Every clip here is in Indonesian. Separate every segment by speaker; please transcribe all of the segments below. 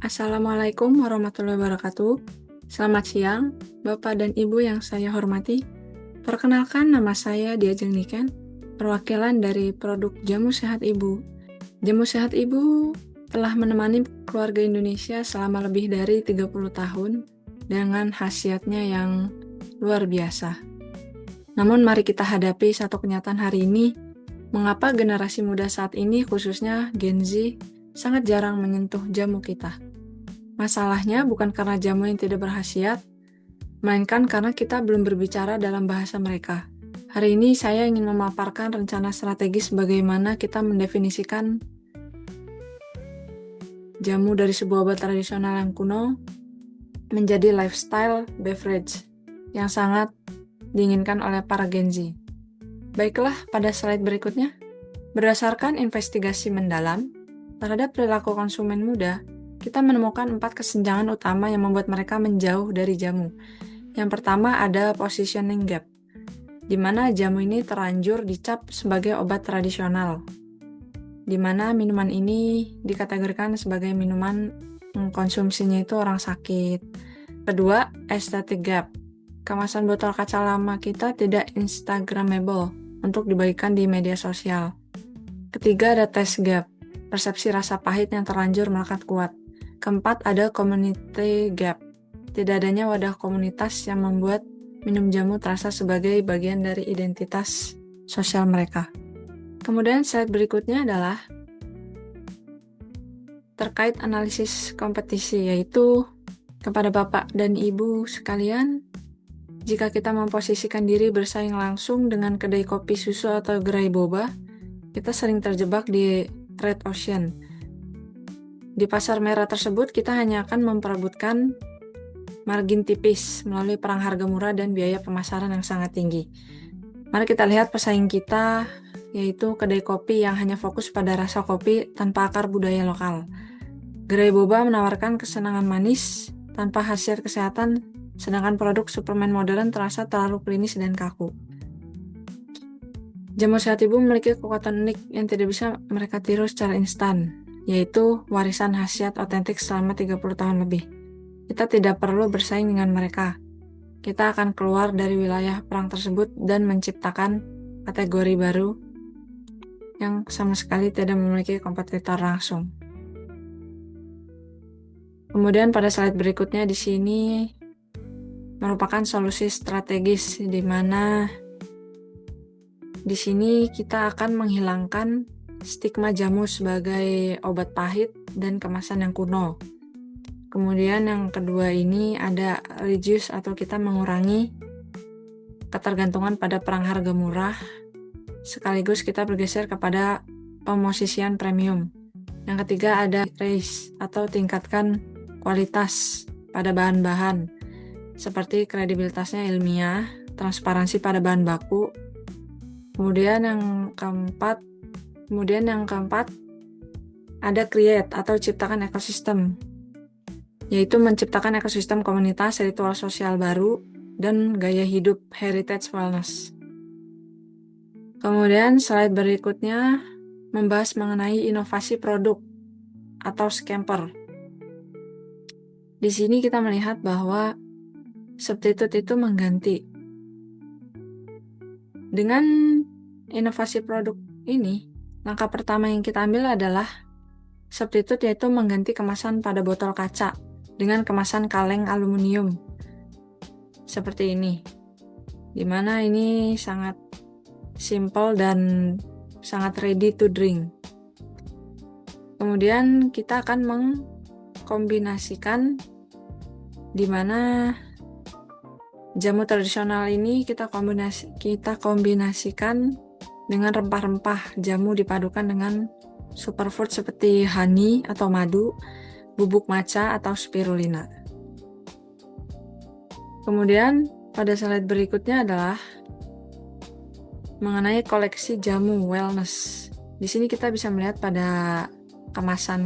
Speaker 1: Assalamualaikum warahmatullahi wabarakatuh. Selamat siang, Bapak dan Ibu yang saya hormati. Perkenalkan, nama saya Diajeng Niken, perwakilan dari produk Jamu Sehat Ibu. Jamu Sehat Ibu telah menemani keluarga Indonesia selama lebih dari 30 tahun dengan khasiatnya yang luar biasa. Namun mari kita hadapi satu kenyataan hari ini, mengapa generasi muda saat ini, khususnya Gen Z, sangat jarang menyentuh jamu kita. Masalahnya bukan karena jamu yang tidak berkhasiat, melainkan karena kita belum berbicara dalam bahasa mereka. Hari ini saya ingin memaparkan rencana strategis bagaimana kita mendefinisikan jamu dari sebuah obat tradisional yang kuno menjadi lifestyle beverage yang sangat diinginkan oleh para Gen Z. Baiklah, pada slide berikutnya, berdasarkan investigasi mendalam terhadap perilaku konsumen muda, kita menemukan 4 kesenjangan utama yang membuat mereka menjauh dari jamu. Yang pertama ada positioning gap, di mana jamu ini terlanjur dicap sebagai obat tradisional, di mana minuman ini dikategorikan sebagai minuman konsumsinya itu orang sakit. Kedua, aesthetic gap. Kemasan botol kaca lama kita tidak instagramable untuk dibagikan di media sosial. Ketiga, ada taste gap. Persepsi rasa pahit yang terlanjur melekat kuat. Keempat, ada community gap. Tidak adanya wadah komunitas yang membuat minum jamu terasa sebagai bagian dari identitas sosial mereka. Kemudian slide berikutnya adalah terkait analisis kompetisi, yaitu kepada Bapak dan Ibu sekalian, jika kita memposisikan diri bersaing langsung dengan kedai kopi susu atau gerai boba, kita sering terjebak di trade ocean. Di pasar merah tersebut, kita hanya akan memperebutkan margin tipis melalui perang harga murah dan biaya pemasaran yang sangat tinggi. Mari kita lihat pesaing kita, yaitu kedai kopi yang hanya fokus pada rasa kopi tanpa akar budaya lokal. Gerai boba menawarkan kesenangan manis tanpa khasiat kesehatan, sedangkan produk suplemen modern terasa terlalu klinis dan kaku. Jamu Sehat Ibu memiliki kekuatan unik yang tidak bisa mereka tiru secara instan, yaitu warisan khasiat otentik selama 30 tahun lebih. Kita tidak perlu bersaing dengan mereka. Kita akan keluar dari wilayah perang tersebut dan menciptakan kategori baru yang sama sekali tidak memiliki kompetitor langsung. Kemudian pada slide berikutnya di sini merupakan solusi strategis, di mana di sini kita akan menghilangkan stigma jamu sebagai obat pahit dan kemasan yang kuno. Kemudian yang kedua ini ada reduce atau kita mengurangi ketergantungan pada perang harga murah, sekaligus kita bergeser kepada pemosisian premium. Yang ketiga ada raise atau tingkatkan kualitas pada bahan-bahan, seperti kredibilitasnya ilmiah, transparansi pada bahan baku. Kemudian yang keempat ada create atau ciptakan ekosistem, yaitu menciptakan ekosistem komunitas, ritual sosial baru, dan gaya hidup heritage wellness. Kemudian slide berikutnya membahas mengenai inovasi produk atau scamper. Di sini kita melihat bahwa substitute itu mengganti. Dengan inovasi produk ini, langkah pertama yang kita ambil adalah substitute, yaitu mengganti kemasan pada botol kaca dengan kemasan kaleng aluminium seperti ini, dimana ini sangat simple dan sangat ready to drink. Kemudian kita akan mengkombinasikan, dimana jamu tradisional ini kita kombinasikan dengan rempah-rempah. Jamu dipadukan dengan superfood seperti honey atau madu, bubuk matcha atau spirulina. Kemudian pada slide berikutnya adalah mengenai koleksi jamu wellness. Di sini kita bisa melihat pada kemasan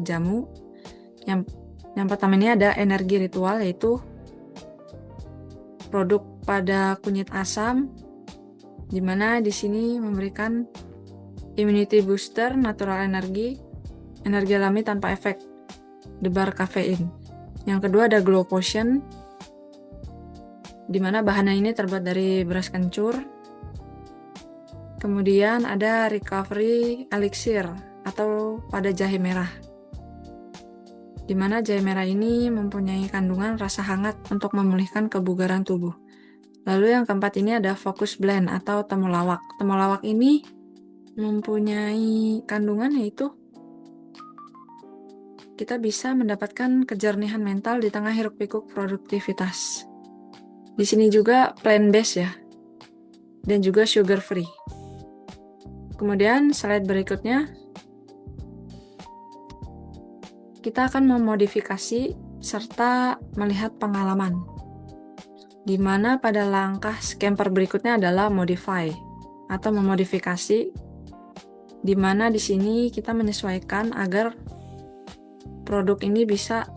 Speaker 1: jamu. Yang pertama ini ada energi ritual, yaitu produk pada kunyit asam, di mana di sini memberikan immunity booster, natural energi alami tanpa efek. debar kafein. Yang kedua ada Glow Potion, di mana bahannya ini terbuat dari beras kencur. Kemudian ada Recovery Elixir atau pada jahe merah, di mana jahe merah ini mempunyai kandungan rasa hangat untuk memulihkan kebugaran tubuh. Lalu yang keempat ini ada Focus Blend atau temulawak. Temulawak ini mempunyai kandungan yaitu kita bisa mendapatkan kejernihan mental di tengah hiruk-pikuk produktivitas. Di sini juga plant-based ya, dan juga sugar free. Kemudian slide berikutnya, kita akan memodifikasi serta melihat pengalaman, di mana pada langkah scamper berikutnya adalah modify atau memodifikasi, di mana di sini kita menyesuaikan agar produk ini bisa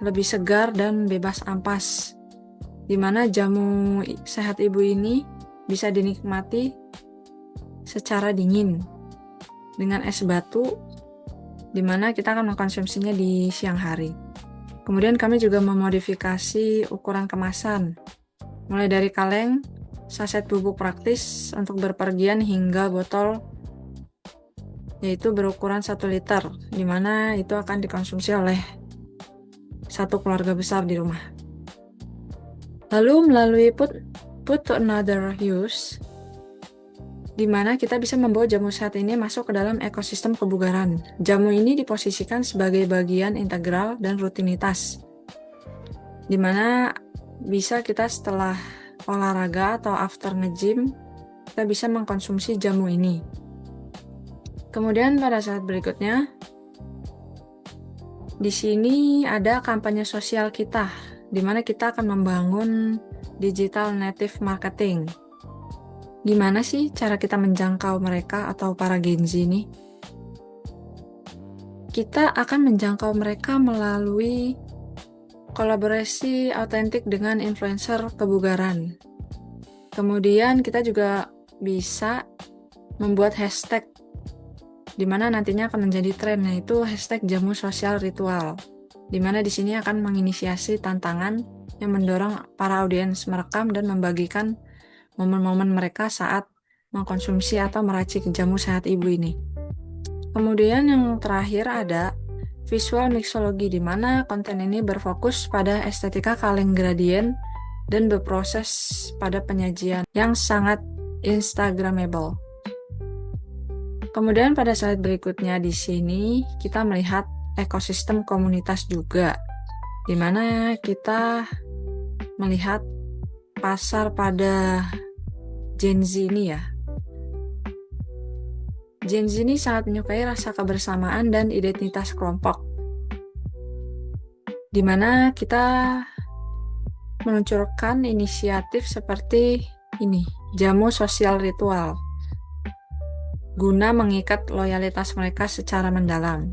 Speaker 1: lebih segar dan bebas ampas, di mana jamu sehat ibu ini bisa dinikmati secara dingin dengan es batu, di mana kita akan mengkonsumsinya di siang hari. Kemudian kami juga memodifikasi ukuran kemasan, mulai dari kaleng, saset bubuk praktis untuk berpergian hingga botol yaitu berukuran 1 liter, di mana itu akan dikonsumsi oleh satu keluarga besar di rumah. Lalu melalui put to another use, di mana kita bisa membawa jamu sehat ini masuk ke dalam ekosistem kebugaran. Jamu ini diposisikan sebagai bagian integral dan rutinitas, di mana bisa kita setelah olahraga atau after nge-gym, kita bisa mengkonsumsi jamu ini. Kemudian pada saat berikutnya, di sini ada kampanye sosial kita, di mana kita akan membangun digital native marketing. Gimana sih cara kita menjangkau mereka atau para Gen Z ini? Kita akan menjangkau mereka melalui kolaborasi autentik dengan influencer kebugaran. Kemudian kita juga bisa membuat hashtag, di mana nantinya akan menjadi tren, yaitu hashtag jamu sosial ritual, di mana di sini akan menginisiasi tantangan yang mendorong para audiens merekam dan membagikan momen-momen mereka saat mengkonsumsi atau meracik jamu sehat ibu ini. Kemudian yang terakhir ada visual mixology, di mana konten ini berfokus pada estetika kaleng gradient dan berproses pada penyajian yang sangat instagramable. Kemudian pada slide berikutnya di sini kita melihat ekosistem komunitas juga, di mana kita melihat pasar pada Gen Z ini ya. Gen Z ini sangat menyukai rasa kebersamaan dan identitas kelompok, di mana kita meluncurkan inisiatif seperti ini, jamu sosial ritual, guna mengikat loyalitas mereka secara mendalam.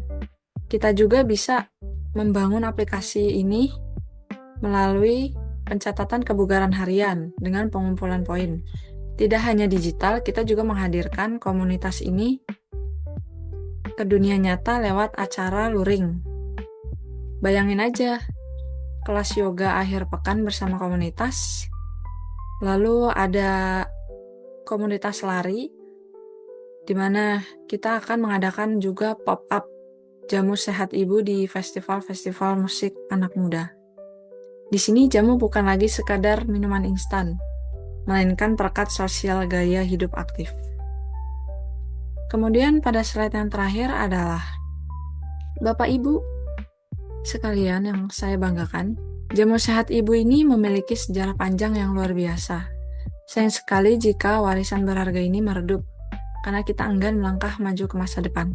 Speaker 1: Kita juga bisa membangun aplikasi ini melalui pencatatan kebugaran harian dengan pengumpulan poin. Tidak hanya digital, kita juga menghadirkan komunitas ini ke dunia nyata lewat acara luring. Bayangin aja, kelas yoga akhir pekan bersama komunitas, lalu ada komunitas lari, di mana kita akan mengadakan juga pop-up jamu sehat ibu di festival-festival musik anak muda. Di sini jamu bukan lagi sekadar minuman instan, melainkan perekat sosial gaya hidup aktif. Kemudian pada slide yang terakhir adalah Bapak Ibu sekalian yang saya banggakan, jamu sehat ibu ini memiliki sejarah panjang yang luar biasa. Sayang sekali jika warisan berharga ini meredup, karena kita enggan melangkah maju ke masa depan.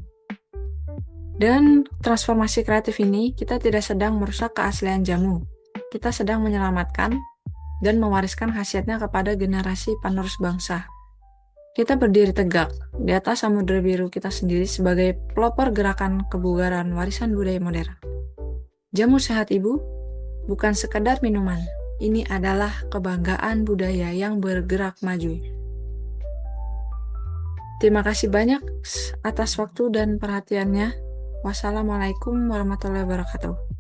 Speaker 1: Dan transformasi kreatif ini, kita tidak sedang merusak keaslian jamu. Kita sedang menyelamatkan dan mewariskan khasiatnya kepada generasi penerus bangsa. Kita berdiri tegak di atas samudera biru kita sendiri sebagai pelopor gerakan kebugaran warisan budaya modern. Jamu sehat ibu bukan sekedar minuman. Ini adalah kebanggaan budaya yang bergerak maju. Terima kasih banyak atas waktu dan perhatiannya. Wassalamualaikum warahmatullahi wabarakatuh.